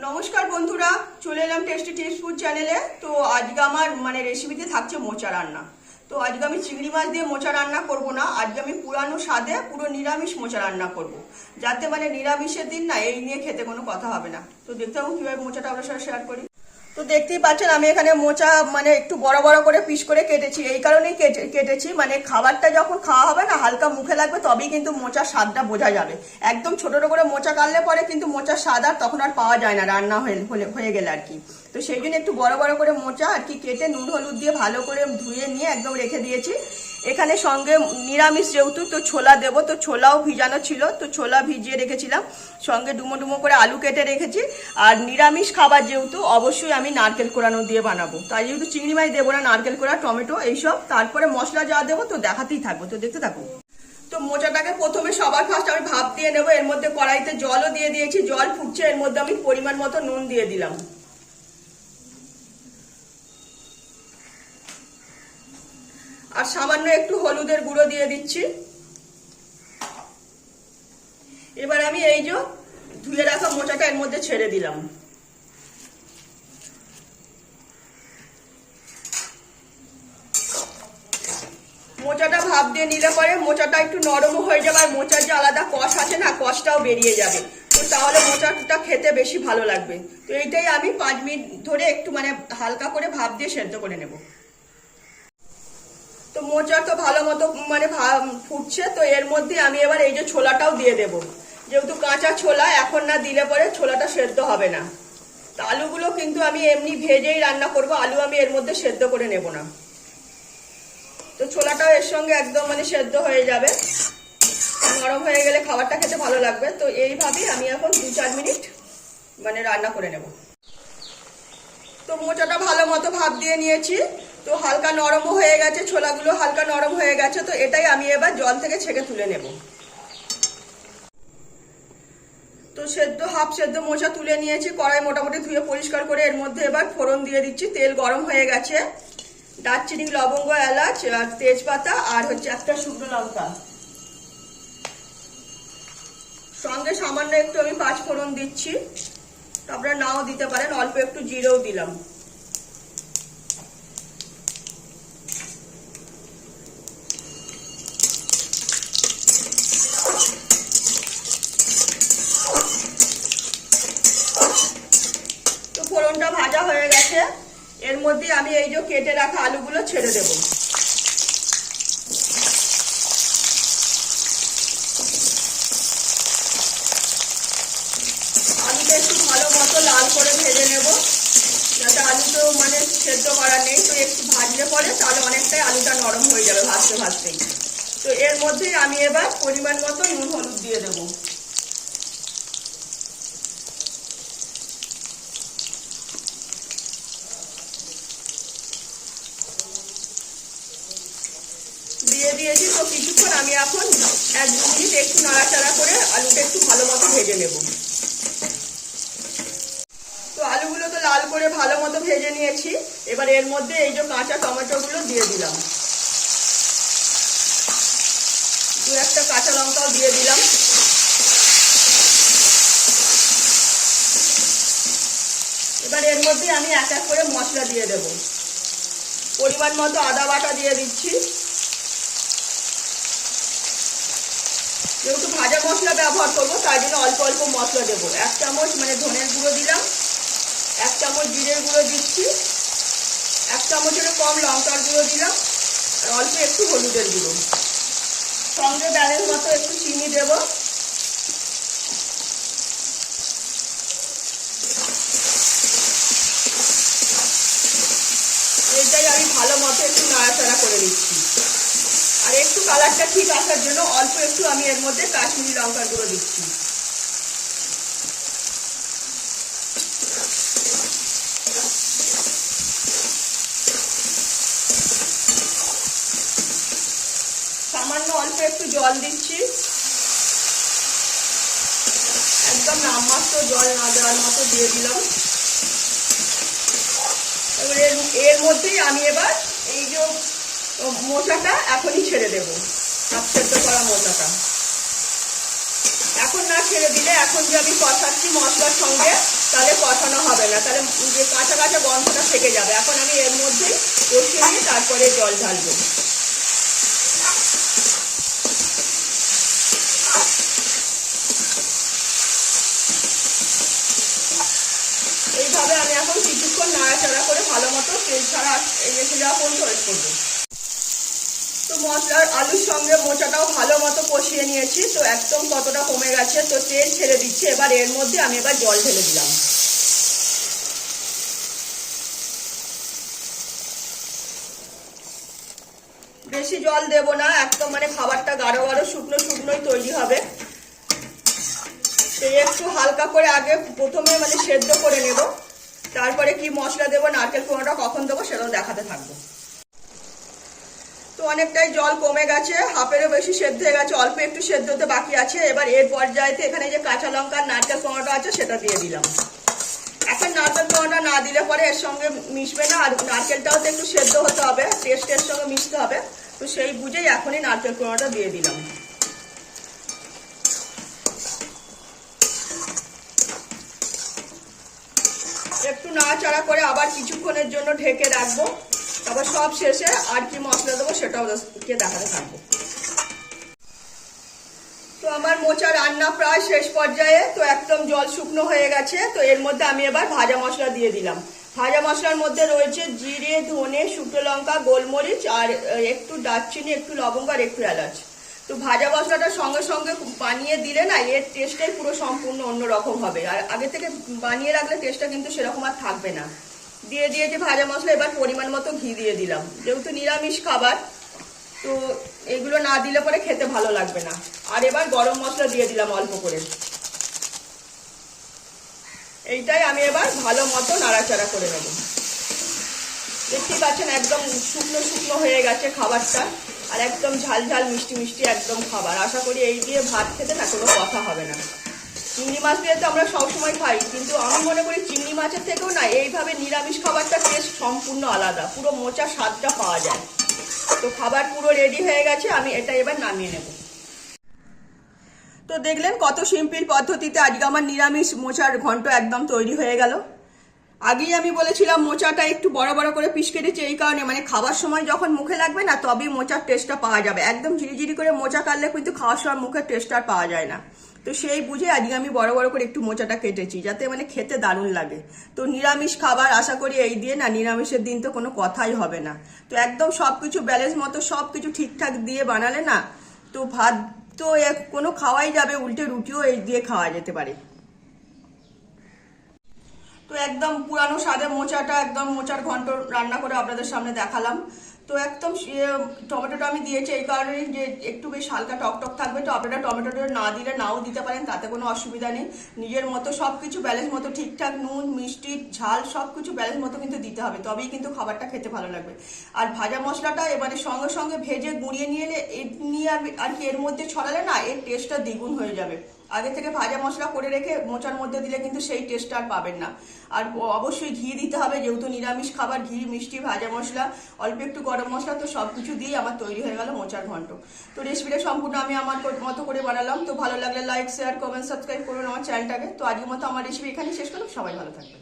নমস্কার বন্ধুরা, চলে এলাম টেস্টি টিপস ফুড চ্যানেলে। তো আজকে আমার রেসিপিতে থাকছে মোচা রান্না। তো আজকে আমি চিংড়ি মাছ দিয়ে মোচা রান্না করব না, আজকে আমি পুরানো স্বাদে পুরো নিরামিষ মোচা রান্না করব, যাতে নিরামিষের দিন না এই নিয়ে খেতে কোনো কথা হবে না। তো দেখতে হবে কিভাবে মোচাটা আপনার সাথে শেয়ার করি। তো দেখতেই পাচ্ছেন আমি এখানে মোচা একটু বড় বড় করে পিস করে কেটেছি। এই কারণেই কেটেছি খাবারটা যখন খাওয়া হবে না হালকা মুখে লাগবে, তবেই কিন্তু মোচার স্বাদটা বোঝা যাবে। একদম ছোট ছোট করে মোচা কাটলে পরে কিন্তু মোচার স্বাদ আর তখন আর পাওয়া যায় না রান্না হয়ে গেলে আর কি। তো সেই জন্য একটু বড় বড় করে মোচা আর কি কেটে নুন হলুদ দিয়ে ভালো করে ধুয়ে নিয়ে একদম রেখে দিয়েছি। এখানে সঙ্গে নিরামিষ যেহেতু তো ছোলা দেবো, তো ছোলাও ভিজানো ছিল, তো ছোলা ভিজিয়ে রেখেছিলাম। সঙ্গে ডুমো ডুমো করে আলু কেটে রেখেছি। আর নিরামিষ খাবার যেহেতু অবশ্যই আমি নারকেল কোড়ানো দিয়ে বানাবো, তাই যেহেতু চিংড়ি মাছ দেবো না, নারকেল কোড়া, টমেটো এইসব, তারপরে মশলা যা দেবো তো দেখাতেই থাকবো, তো দেখতে থাকবো। তো মোচাটাকে প্রথমে সবার ফার্স্ট আমি ভাপ দিয়ে নেবো। এর মধ্যে কড়াইতে জলও দিয়ে দিয়েছি, জল ফুটছে, এর মধ্যে আমি পরিমাণ মতো নুন দিয়ে দিলাম। আর সামান্য একটু হলুদের গুঁড়ো দিয়ে দিচ্ছি। এবার আমি এই যে ধুয়ে রাখা মোচাটা এর মধ্যে ছেড়ে দিলাম। মোচাটা ভাপ দিয়ে নিলে পরে মোচাটা একটু নরম হয়ে যাবে, আর মোচার যে আলাদা কষ আছে না, কষটাও বেরিয়ে যাবে। তো তাহলে মোচাটা খেতে বেশি ভালো লাগবে। তো এইটাই আমি 5 মিনিট ধরে একটু হালকা করে ভাপ দিয়ে সেদ্ধ করে নেব। তো মোচা তো ভালো মতো ফুটছে। তো এর মধ্যে আমি এবার এই যে ছোলাটাও দিয়ে দেব। যেহেতু কাঁচা ছোলা, এখন না দিলে পরে ছোলাটা সেদ্ধ হবে না। তো আলুগুলো কিন্তু আমি এমনি ভেজেই রান্না করব, আলু আমি এর মধ্যে সেদ্ধ করে নেব না। তো ছোলাটাও এর সঙ্গে একদম সেদ্ধ হয়ে যাবে, নরম হয়ে গেলে খাবারটা খেতে ভালো লাগবে। তো এইভাবেই আমি এখন 2-4 মিনিট রান্না করে নেব। তো মোচাটা ভালো মতো ভাপ দিয়ে নিয়েছি। তো হালকা নরম হয়ে গেছে, ছোলাগুলো হালকা নরম হয়ে গেছে। তো এটাই আমি এবার জল থেকে ছেঁকে তুলে নেব। তো হাফ সেদ্ধ মোচা তুলে নিয়েছি, কড়াই মোটামুটি ধুয়ে পরিষ্কার করে এর মধ্যে এবার ফোড়ন দিয়ে দিচ্ছি। তেল গরম হয়ে গেছে, দারচিনি, লবঙ্গ, এলাচ আর তেজপাতা আর একটা শুকনো লঙ্কা, সঙ্গে সামান্য একটু আমি 5 ফোড়ন দিচ্ছি। আপনারা নাও দিতে পারেন, অল্প একটু জিরেও দিলাম। তো ফোড়নটা ভাজা হয়ে গেছে, এর মধ্যে আমি এই যে কেটে রাখা আলুগুলো ছেড়ে দেব। আলুটা একটু ভালো মতো লাল করে ভেজে নেব, যাতে আলুতেও সেদ্ধ করা নেই। তো একটু ভাজলে পরে তাহলে অনেকটাই আলুটা নরম হয়ে যাবে ভাজতে ভাজতেই। তো এর মধ্যে আমি এবার পরিমাণ মতো নুন হলুদ দিয়ে দেব। দিয়ে দিয়েছি। তো কিছুক্ষণ আমি এখন 1-2 মিনিট একটু নাড়াচাড়া করে আলুটা একটু ভালো মতো ভেজে নেব। তো আলুগুলো তো লাল করে ভালো মতো ভেজে নিয়েছি। এবার এর মধ্যে এই যে কাঁচা টমেটোগুলো দিয়ে দিলাম, 2-1টা কাঁচা লঙ্কাও দিয়ে দিলাম। এবার এর মধ্যে আমি এক এক করে মশলা দিয়ে দেব। পরিমাণ মতো আদা বাটা দিয়ে দিচ্ছি। যেহেতু ভাজা মশলা ব্যবহার করবো তাই জন্য অল্প অল্প মশলা দেবো। 1 চামচ ধনের গুঁড়ো দিলাম, 1 চামচ জিরের গুঁড়ো দিচ্ছি, 1 চামচের কম লঙ্কার গুঁড়ো দিলাম, আর অল্প একটু হলুদের গুঁড়ো। সঙ্গে ব্যালেন্স মতো একটু চিনি দেব। এটাই আমি ভালো মতো একটু নাড়াচাড়া করে দিচ্ছি। আর একটু কালারটা ঠিক আসার জন্য অল্প একটু আমি এর মধ্যে কাশ্মীরি লঙ্কার গুঁড়ো দিচ্ছি। সামান্য অল্প একটু জল দিচ্ছি, একদম নামমাত্র জল না দেওয়ার মতো দিয়ে দিলাম। এবার এর মধ্যেই আমি এবার এই যে মোচাটা এখনই ছেড়ে দেব, হাফ সেদ্ধ করা মোচাটা। এখন না ছেড়ে দিলে এখন যে আমি কষাচ্ছি মশলার সঙ্গে, তাহলে না, তাহলে যে কাঁচা কাঁচা গন্ধটা থেকে যাবে। এখন আমি এর মধ্যেই কষিয়ে নিয়ে তারপরে জল ঢালবো। এইভাবে আমি এখন কিছুক্ষণ নাড়াচাড়া করে ভালো মতো তেল ছাড়া এসে যাওয়া পর্যন্ত ওয়েট করবো। তো মশলার আলুর সঙ্গে মোচাটাও ভালো মতো কষিয়ে নিয়েছি, তো একদম কতটা কমে গেছে, তো তেল ছেড়ে দিচ্ছে। এবার এর মধ্যে আমি এবার জল ঢেলে দিলাম। বেশি জল দেব না, একদম মানে খাবারটা গাঢ় গাঢ় শুকনো শুকনোই তৈরি হবে। তো একটু হালকা করে আগে প্রথমে মানে সেদ্ধ করে নেব, তারপরে কি মশলা দেবো, নারকেল কোড়াটা কখন দেবো সেটাও দেখাতে থাকবো। তো অনেকটাই জল কমে গেছে, হাফেরও বেশি সেদ্ধ হয়ে গেছে, অল্প একটু সেদ্ধ হতে বাকি আছে। এবার এর পর্যায়েতে এখানে যে কাঁচা লঙ্কা নারকেল কোড়াটা আছে সেটা দিয়ে দিলাম। এখন নারকেল কোড়াটা না দিলে পরে এর সঙ্গে মিশবে না, আর নারকেলটাও তো একটু সেদ্ধ হতে হবে, টেস্টের সঙ্গে মিশতে হবে। তো সেই বুঝেই এখনই নারকেল কোড়াটা দিয়ে দিলাম। একটু নাড়াচাড়া করে আবার কিছুক্ষণের জন্য ঢেকে রাখবো, তারপর সব শেষে আর কি মশলা দেবো সেটাও দেখাতে থাকবো। তো আমার মোচা রান্না প্রায় শেষ পর্যায়ে, তো একদম জল শুকনো হয়ে গেছে। তো এর মধ্যে আমি এবার ভাজা মশলা দিয়ে দিলাম। ভাজা মশলার মধ্যে রয়েছে জিরে, ধনে, শুকনো লঙ্কা, গোলমরিচ, আর একটু দারচিনি, একটু লবঙ্গ, আর একটু এলাচ। তো ভাজা মশলাটা সঙ্গে সঙ্গে বানিয়ে দিলে না এর টেস্টটাই পুরো সম্পূর্ণ অন্যরকম হবে, আর আগে থেকে বানিয়ে রাখলে টেস্টটা কিন্তু সেরকম আর থাকবে না। দিয়ে দিয়েছি ভাজা মশলা, এবার পরিমাণ মতো ঘি দিয়ে দিলাম। যেহেতু নিরামিষ খাবার, তো এগুলো না দিলে পরে খেতে ভালো লাগবে না। আর এবার গরম মশলা দিয়ে দিলাম অল্প করে। এইটাই আমি এবার ভালো মতো নাড়াচাড়া করে নেব। দেখতেই পাচ্ছেন একদম শুকনো শুকনো হয়ে গেছে খাবারটা, আর একদম ঝাল ঝাল মিষ্টি মিষ্টি একদম খাবার। আশা করি এই দিয়ে ভাত খেতে না কোনো কথা হবে না। চিংড়ি মাছ দিয়ে তো আমরা সবসময় খাই, কিন্তু আমি মনে করি চিংড়ি মাছের থেকেও না এইভাবে নিরামিষ খাবারটা টেস্ট সম্পূর্ণ আলাদা, পুরো মোচা স্বাদটা পাওয়া যায়। তো খাবার পুরো রেডি হয়ে গেছে, আমি এটা এবার নামিয়ে নেব। তো দেখলেন কত সিম্পল পদ্ধতিতে আজকে আমার নিরামিষ মোচার ঘন্ট একদম তৈরি হয়ে গেল। আগেই আমি বলেছিলাম মোচাটা একটু বড় বড় করে পিস কেটেছি, এই কারণে মানে খাবার সময় যখন মুখে লাগবে না তবেই মোচার টেস্টটা পাওয়া যাবে। একদম ঝিরিঝিরি করে মোচা কাটলে কিন্তু খাওয়ার সময় মুখের টেস্টটা আর পাওয়া যায় না। তো সেই বুঝে আজকে আমি বড় বড় করে একটু মোচাটা কেটেছি, যাতে মানে খেতে দারুণ লাগে। তো নিরামিষ খাবার আশা করি এই দিয়ে না নিরামিষের দিন তো কোনো কথাই হবে না। তো একদম সবকিছু ব্যালেন্স মতো সবকিছু ঠিকঠাক দিয়ে বানালে না, তো ভাত তো কোনো খাওয়াই যাবে, উল্টে রুটিও এই দিয়ে খাওয়া যেতে পারে। তো একদম পুরানো স্বাদে মোচাটা একদম মোচার ঘন্ট রান্না করে আপনাদের সামনে দেখালাম। তো একদম টমেটোটা আমি দিয়েছি এই কারণে যে একটু বেশ হালকা টকটক থাকবে। তো আপনারা টমেটোটা না দিলে নাও দিতে পারেন, তাতে কোনো অসুবিধা নেই। নিজের মতো সবকিছু ব্যালেন্স মতো ঠিকঠাক নুন মিষ্টি ঝাল সবকিছু ব্যালেন্স মতো কিন্তু দিতে হবে, তবেই কিন্তু খাবারটা খেতে ভালো লাগবে। আর ভাজা মশলাটা এবারে সঙ্গে সঙ্গে ভেজে গুঁড়িয়ে নিয়ে আর কি এর মধ্যে ছড়ালে না এর টেস্টটা দ্বিগুণ হয়ে যাবে। আগে থেকে ভাজা মশলা করে রেখে মোচার মধ্যে দিলে কিন্তু সেই টেস্টটা আর পাবেন না। আর অবশ্যই ঘি দিতে হবে, যেহেতু নিরামিষ খাবার, ঘি মিষ্টি ভাজা মশলা অল্প একটু গরম মশলা, তো সবকিছু দিয়ে আমার তৈরি হয়ে গেল মোচার ঘন্ট। তো রেসিপিটা সম্পূর্ণ আমি আমার মতো করে বানালাম। তো ভালো লাগলে লাইক শেয়ার কমেন্ট সাবস্ক্রাইব করুন আমার চ্যানেলটাকে। তো আজকের মতো আমার রেসিপি এখানেই শেষ করলাম, সবাই ভালো থাকবেন।